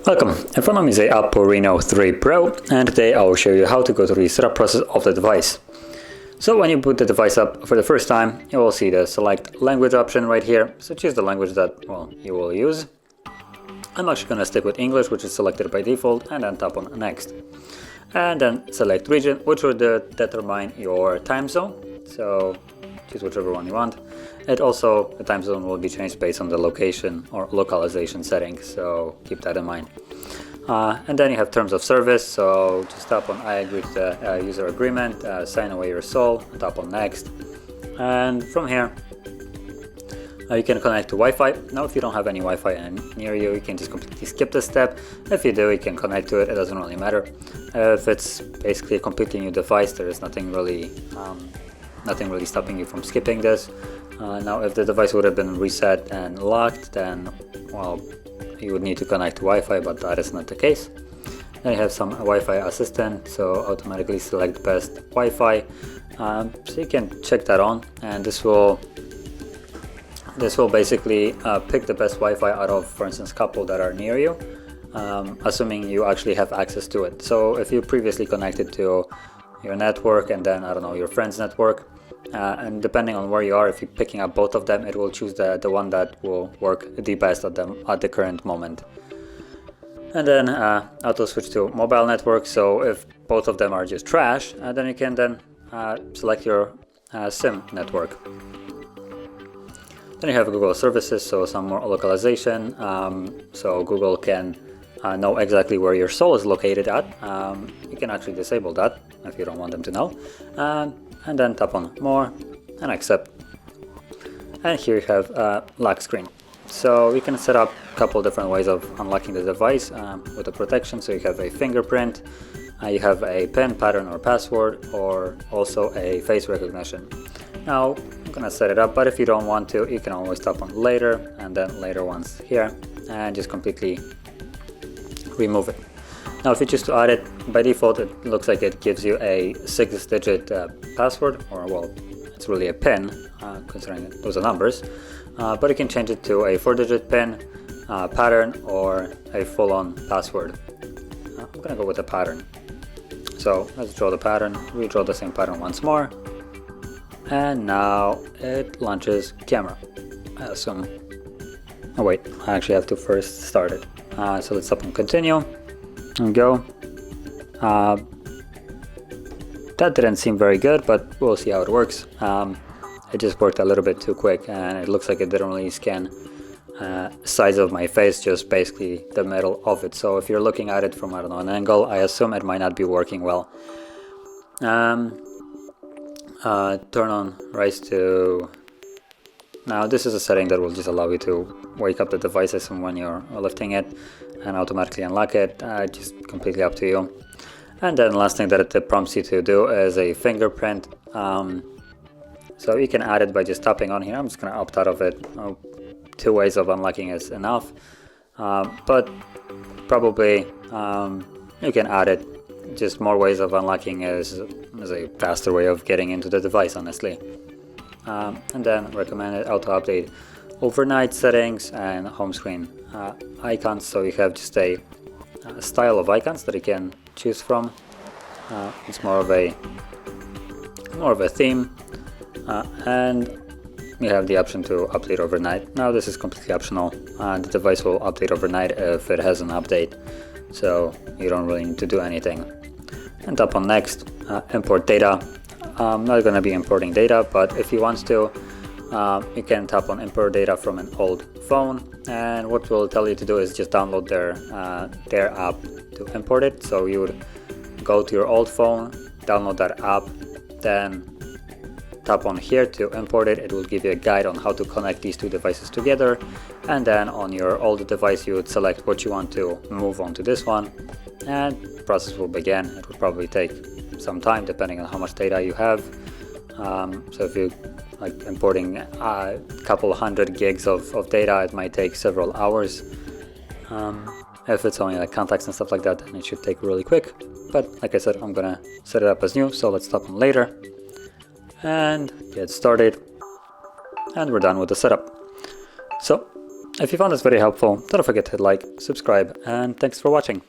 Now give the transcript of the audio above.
Welcome, in front of me is a OPPO Reno 3 Pro, and today I will show you how to go through the setup process of the device. So when you boot the device up for the first time, you will see the select language option right here, so choose the language that, well, you will use. I'm actually going to stick with English, which is selected by default, and then tap on next. And then select region, which will determine your time zone, so choose whichever one you want. The time zone will be changed based on the location or localization settings, so keep that in mind. And then you have terms of service, so just tap on I agree to the user agreement, sign away your soul, tap on next. And from here, you can connect to Wi-Fi. Now if you don't have any Wi-Fi near you, you can just completely skip this step. If you do, you can connect to it, it doesn't really matter. If it's basically a completely new device, there is nothing really stopping you from skipping this. Now if the device would have been reset and locked, then, well, you would need to connect to Wi-Fi, but that is not the case. Then you have some Wi-Fi assistant, so automatically select best Wi-Fi. So you can check that on, and this will basically pick the best Wi-Fi out of, for instance, couple that are near you, assuming you actually have access to it. So if you previously connected to your network and then, I don't know, your friend's network, and depending on where you are, if you're picking up both of them, it will choose the one that will work the best at the current moment. And then auto switch to mobile network, so if both of them are just trash, then you can then select your SIM network. Then you have Google services, so some more localization, so Google can know exactly where your soul is located at. You can actually disable that if you don't want them to know. And then tap on more and accept. And here you have lock screen. So you can set up a couple different ways of unlocking the device with the protection. So you have a fingerprint, you have a PIN, pattern or password, or also a face recognition. Now I'm gonna set it up, but if you don't want to, you can always tap on later and then later once here and just completely remove it. Now if you choose to add it, by default it looks like it gives you a 6-digit password, or well, it's really a PIN considering those are numbers, but you can change it to a 4-digit PIN, pattern, or a full-on password. I'm gonna go with the pattern. So let's draw the pattern, redraw the same pattern once more, and now it launches camera, I assume. Oh wait, I actually have to first start it. So let's tap on continue and go. That didn't seem very good, but we'll see how it works. It just worked a little bit too quick, and it looks like it didn't really scan size of my face, just basically the middle of it. So if you're looking at it from, I don't know, an angle, I assume it might not be working well. Turn on rise to. Now this is a setting that will just allow you to wake up the devices when you're lifting it and automatically unlock it, just completely up to you. And then last thing that it prompts you to do is a fingerprint. So you can add it by just tapping on here. I'm just going to opt out of it. 2 ways of unlocking is enough, but probably you can add it. Just more ways of unlocking is a faster way of getting into the device, honestly. And then recommended auto update overnight settings and home screen icons. So you have just a style of icons that you can choose from. It's more of a theme, and you have the option to update overnight. Now this is completely optional. The device will update overnight if it has an update, so you don't really need to do anything. And tap on next. Import data. I'm not going to be importing data, but if you want to, you can tap on import data from an old phone, and what will tell you to do is just download their app to import it. So you would go to your old phone, download that app, then tap on here to import it. It will give you a guide on how to connect these 2 devices together, and then on your old device you would select what you want to move on to this one, and the process will begin. It will probably take some time depending on how much data you have. So if you like importing a couple hundred gigs of data, it might take several hours. If it's only like contacts and stuff like that, then it should take really quick. But like I said, I'm gonna set it up as new, so let's tap on later and get started. and we're done with the setup. So if you found this very helpful, don't forget to like, subscribe, and thanks for watching.